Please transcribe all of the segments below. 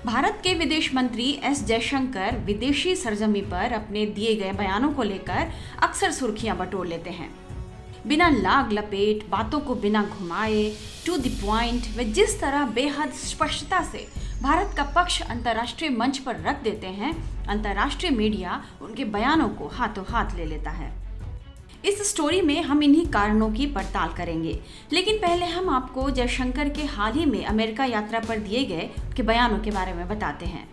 भारत के विदेश मंत्री एस जयशंकर विदेशी सरजमी पर अपने दिए गए बयानों को लेकर अक्सर सुर्खियां बटोर लेते हैं। बिना लाग लपेट, बातों को बिना घुमाए, टू द पॉइंट, वे जिस तरह बेहद स्पष्टता से भारत का पक्ष अंतर्राष्ट्रीय मंच पर रख देते हैं, अंतर्राष्ट्रीय मीडिया उनके बयानों को हाथों हाथ ले लेता है। इस स्टोरी में हम इन्हीं कारणों की पड़ताल करेंगे, लेकिन पहले हम आपको जयशंकर के हाल ही में अमेरिका यात्रा पर दिए गए के बयानों के बारे में बताते हैं।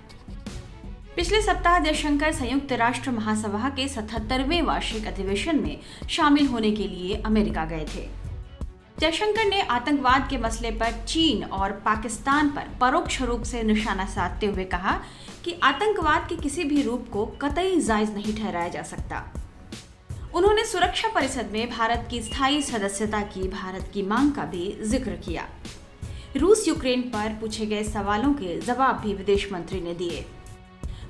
पिछले सप्ताह जयशंकर संयुक्त राष्ट्र महासभा के 77वें वार्षिक अधिवेशन में शामिल होने के लिए अमेरिका गए थे। जयशंकर ने आतंकवाद के मसले पर चीन और पाकिस्तान पर परोक्ष रूप से निशाना साधते हुए कहा कि आतंकवाद के किसी भी रूप को कतई जायज नहीं ठहराया जा सकता। उन्होंने सुरक्षा परिषद में भारत की स्थायी सदस्यता की भारत की मांग का भी जिक्र किया। रूस यूक्रेन पर पूछे गए सवालों के जवाब भी विदेश मंत्री ने दिए।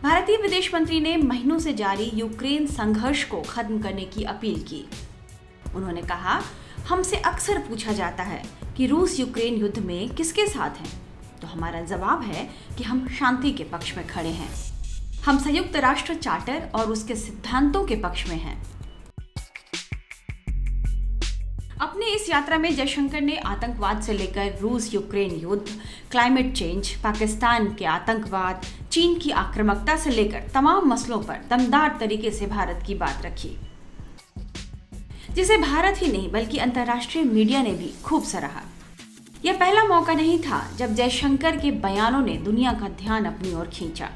भारतीय विदेश मंत्री ने महीनों से जारी यूक्रेन संघर्ष को खत्म करने की अपील की। उन्होंने कहा, हमसे अक्सर पूछा जाता है कि रूस यूक्रेन युद्ध में किसके साथ हैं, तो हमारा जवाब है कि हम शांति के पक्ष में खड़े हैं। हम संयुक्त राष्ट्र चार्टर और उसके सिद्धांतों के पक्ष में हैं। अपनी इस यात्रा में जयशंकर ने आतंकवाद से लेकर रूस यूक्रेन युद्ध, क्लाइमेट चेंज, पाकिस्तान के आतंकवाद, चीन की आक्रामकता से लेकर तमाम मसलों पर दमदार तरीके से भारत की बात रखी, जिसे भारत ही नहीं बल्कि अंतर्राष्ट्रीय मीडिया ने भी खूब सराहा। यह पहला मौका नहीं था जब जयशंकर के बयानों ने दुनिया का ध्यान अपनी ओर खींचा।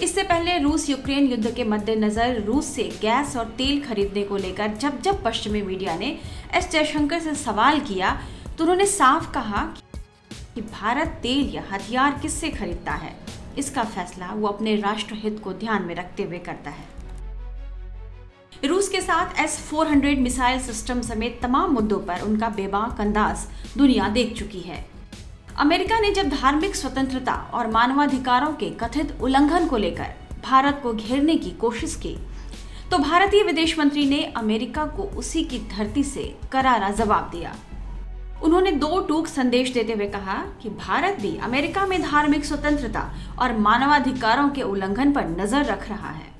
इससे पहले रूस यूक्रेन युद्ध के मद्देनजर रूस से गैस और तेल खरीदने को लेकर जब पश्चिमी मीडिया ने एस जयशंकर से सवाल किया तो उन्होंने साफ कहा कि भारत तेल या हथियार किससे खरीदता है, इसका फैसला वो अपने राष्ट्रहित को ध्यान में रखते हुए करता है। रूस के साथ S-400 मिसाइल सिस्टम समेत तमाम मुद्दों पर उनका बेबाक अंदाज दुनिया देख चुकी है। अमेरिका ने जब धार्मिक स्वतंत्रता और मानवाधिकारों के कथित उल्लंघन को लेकर भारत को घेरने की कोशिश की, तो भारतीय विदेश मंत्री ने अमेरिका को उसी की धरती से करारा जवाब दिया। उन्होंने दो टूक संदेश देते हुए कहा कि भारत भी अमेरिका में धार्मिक स्वतंत्रता और मानवाधिकारों के उल्लंघन पर नजर रख रहा है।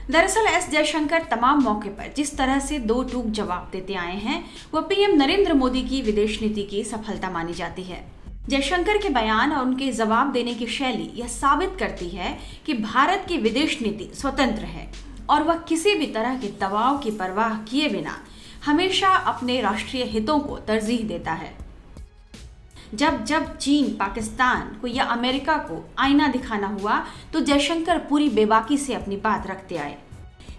दरअसल एस जयशंकर तमाम मौके पर जिस तरह से दो टूक जवाब देते आए हैं, वह पीएम नरेंद्र मोदी की विदेश नीति की सफलता मानी जाती है। जयशंकर के बयान और उनके जवाब देने की शैली यह साबित करती है कि भारत की विदेश नीति स्वतंत्र है और वह किसी भी तरह के दबाव की परवाह किए बिना हमेशा अपने राष्ट्रीय हितों को तरजीह देता है। जब चीन, पाकिस्तान को या अमेरिका को आईना दिखाना हुआ तो जयशंकर पूरी बेबाकी से अपनी बात रखते आए।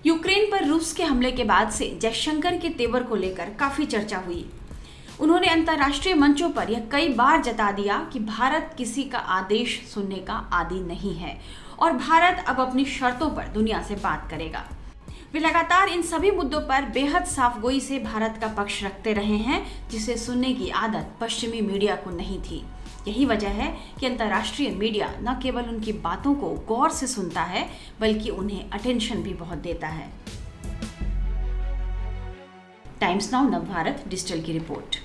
यूक्रेन पर रूस के हमले के बाद से जयशंकर के तेवर को लेकर काफी चर्चा हुई। उन्होंने अंतर्राष्ट्रीय मंचों पर यह कई बार जता दिया कि भारत किसी का आदेश सुनने का आदी नहीं है और भारत अब अपनी शर्तों पर दुनिया से बात करेगा। वे लगातार इन सभी मुद्दों पर बेहद साफगोई से भारत का पक्ष रखते रहे हैं, जिसे सुनने की आदत पश्चिमी मीडिया को नहीं थी। यही वजह है कि अंतर्राष्ट्रीय मीडिया न केवल उनकी बातों को गौर से सुनता है बल्कि उन्हें अटेंशन भी बहुत देता है। टाइम्स नाउ नवभारत डिजिटल की रिपोर्ट।